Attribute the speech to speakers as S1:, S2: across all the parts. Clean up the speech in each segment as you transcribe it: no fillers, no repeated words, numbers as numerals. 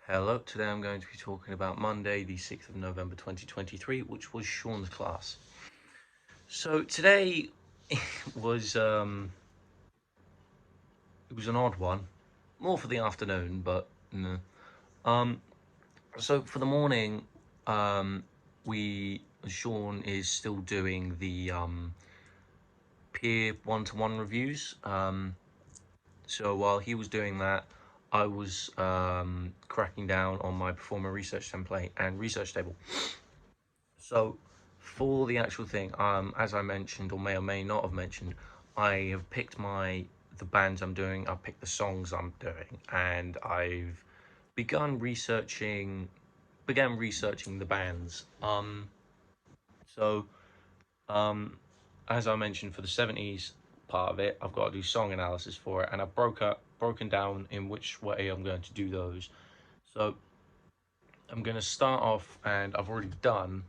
S1: Hello, today I'm going to be talking about Monday, the 6th of November 2023, which was Sean's class. So today was it was an odd one, more for the afternoon, but no. Um, so for the morning, um, we Sean is still doing the peer one-to-one reviews. So while he was doing that, I was cracking down on my performer research template and research table. So for the actual thing, as I mentioned or may not have mentioned, I have picked the bands I'm doing. I've picked the songs I'm doing, and I've begun researching began researching the bands. So um, as I mentioned, for the 70s part of it, I've got to do song analysis for it, and I've broken down in which way I'm going to do those. So I'm going to start off, and I've already done.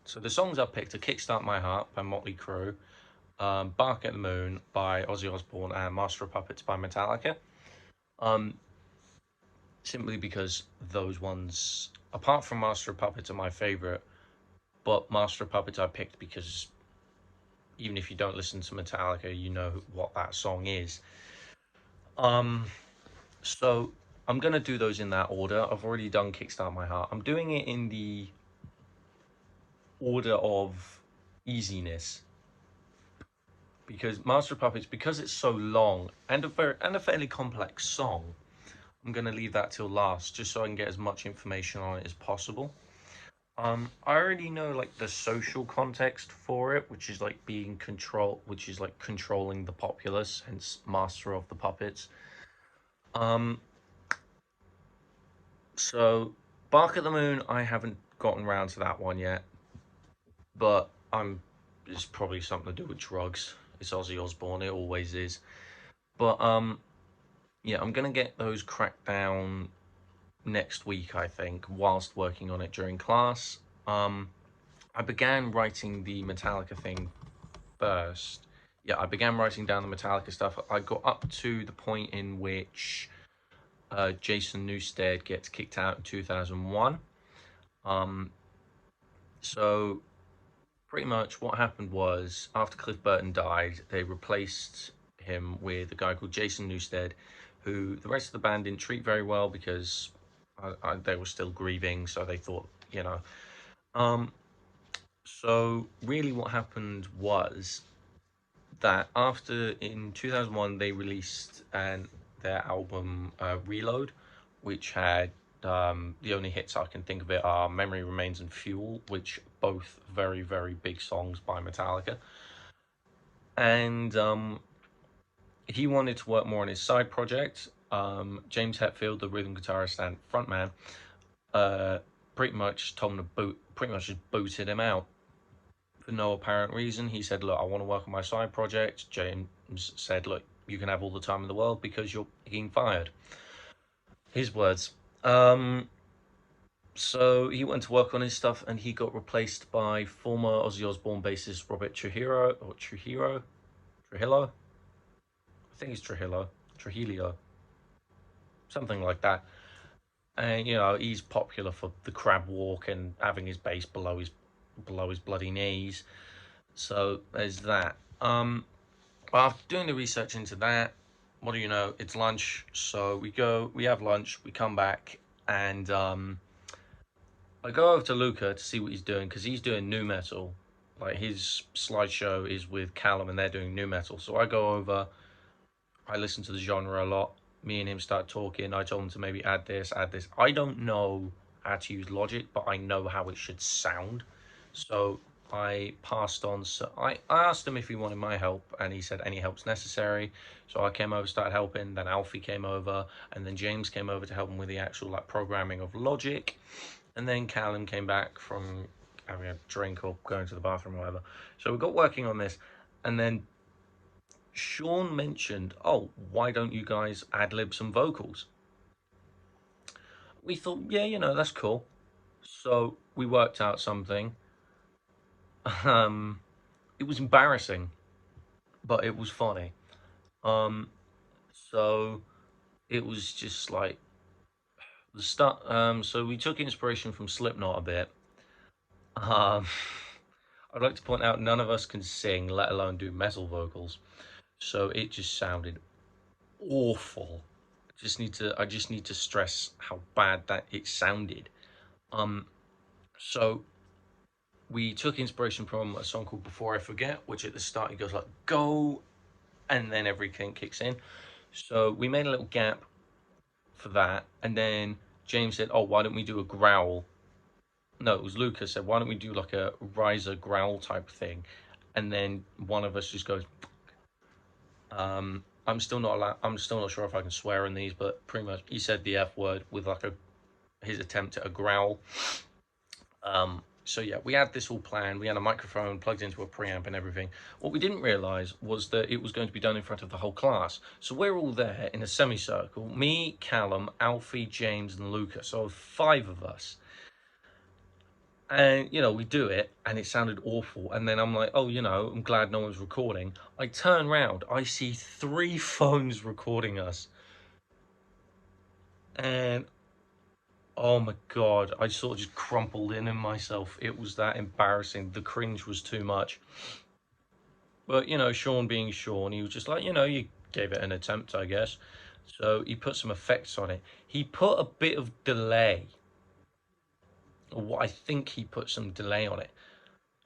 S1: So the songs I picked are "Kickstart My Heart" by Motley Crue, "Bark at the Moon" by Ozzy Osbourne, and "Master of Puppets" by Metallica. Um, Simply because those ones, apart from Master of Puppets, are my favorite. But Master of Puppets I picked because even if you don't listen to Metallica, you know what that song is. Um, so I'm gonna do those in that order. I've already done "Kickstart My Heart." I'm doing it in the order of easiness because Master of Puppets, because it's so long and a fairly complex song, I'm gonna leave that till last just so I can get as much information on it as possible. I already know like the social context for it, which is like which is like controlling the populace, hence Master of the Puppets. Um, so Bark at the Moon, I haven't gotten around to that one yet, but it's probably something to do with drugs. It's Ozzy Osbourne, it always is. But yeah, I'm gonna get those cracked down next week, I think, whilst working on it during class. I began writing the Metallica thing first. Yeah, I began writing down the Metallica stuff. I got up to the point in which Jason Newsted gets kicked out in 2001. Um, so pretty much what happened was after Cliff Burton died, they replaced him with a guy called Jason Newsted, who the rest of the band didn't treat very well because they were still grieving. So they thought, you know. Um, so really, what happened was that after in 2001 they released their album Reload, which had the only hits I can think of it are Memory Remains and Fuel, which both very, very big songs by Metallica. And he wanted to work more on his side project. James Hetfield, the rhythm guitarist and frontman, uh, pretty much just booted him out for no apparent reason. He said, "Look, I want to work on my side project." James said, "Look, you can have all the time in the world because you're being fired." His words. So he went to work on his stuff, and he got replaced by former Ozzy Osbourne bassist Robert Trujillo. I think it's Trujillo, something like that. And he's popular for the crab walk and having his bass below his bloody knees. So there's that. Well, after doing the research into that, what do you know? It's lunch, so we have lunch, we come back, and I go over to Luca to see what he's doing because he's doing new metal. Like his slideshow is with Callum, and they're doing new metal. So I go over, I listen to the genre a lot. Me and him start talking. I told him to maybe add this, add this. I don't know how to use Logic, but I know how it should sound. So I passed on. So I asked him if he wanted my help, and he said any help's necessary. So I came over, started helping. Then Alfie came over, and then James came over to help him with the actual like programming of Logic. And then Callum came back from having a drink or going to the bathroom or whatever. So we got working on this, and then Sean mentioned, "Oh, why don't you guys ad lib some vocals?" We thought, yeah, that's cool. So we worked out something. Um, it was embarrassing, but it was funny. Um, so it was just like the start. So we took inspiration from Slipknot a bit. Um, I'd like to point out none of us can sing, let alone do metal vocals. So it just sounded awful. I just need to stress how bad that it sounded. Um, so we took inspiration from a song called Before I Forget, which at the start he goes like go, and then everything kicks in. So we made a little gap for that, and then James said, "Oh, why don't we do a growl?" No, it was Lucas said, "Why don't we do like a riser growl type thing?" And then one of us just goes, I'm still not allowed, I'm still not sure if I can swear in these, but pretty much he said the F word with like his attempt at a growl. So yeah, we had this all planned. We had a microphone plugged into a preamp and everything. What we didn't realize was that it was going to be done in front of the whole class. So we're all there in a semicircle. Me, Callum, Alfie, James, and Lucas. So 5 of us. And we do it, and it sounded awful. And then I'm like, oh, I'm glad no one's recording. I turn around, I see 3 phones recording us, and oh my god, I sort of just crumpled in myself. It was that embarrassing. The cringe was too much. But Sean being Sean, he was just like, you gave it an attempt, I guess. So he put some effects on it. He put a bit of delay, or what I think he put some delay on it,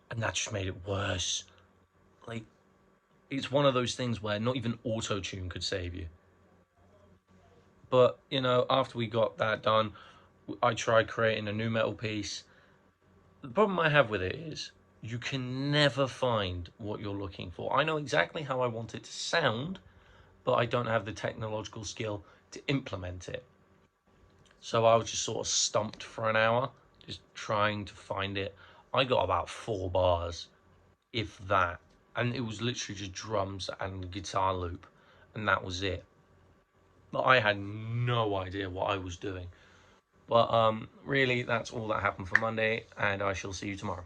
S1: and that just made it worse. Like, it's one of those things where not even auto tune could save you. But after we got that done, I tried creating a new metal piece. The problem I have with it is you can never find what you're looking for. I know exactly how I want it to sound, but I don't have the technological skill to implement it. So I was just sort of stumped for an hour, just trying to find it. I got about 4 bars, if that. And it was literally just drums and guitar loop, and that was it. But I had no idea what I was doing. But really, that's all that happened for Monday, and I shall see you tomorrow.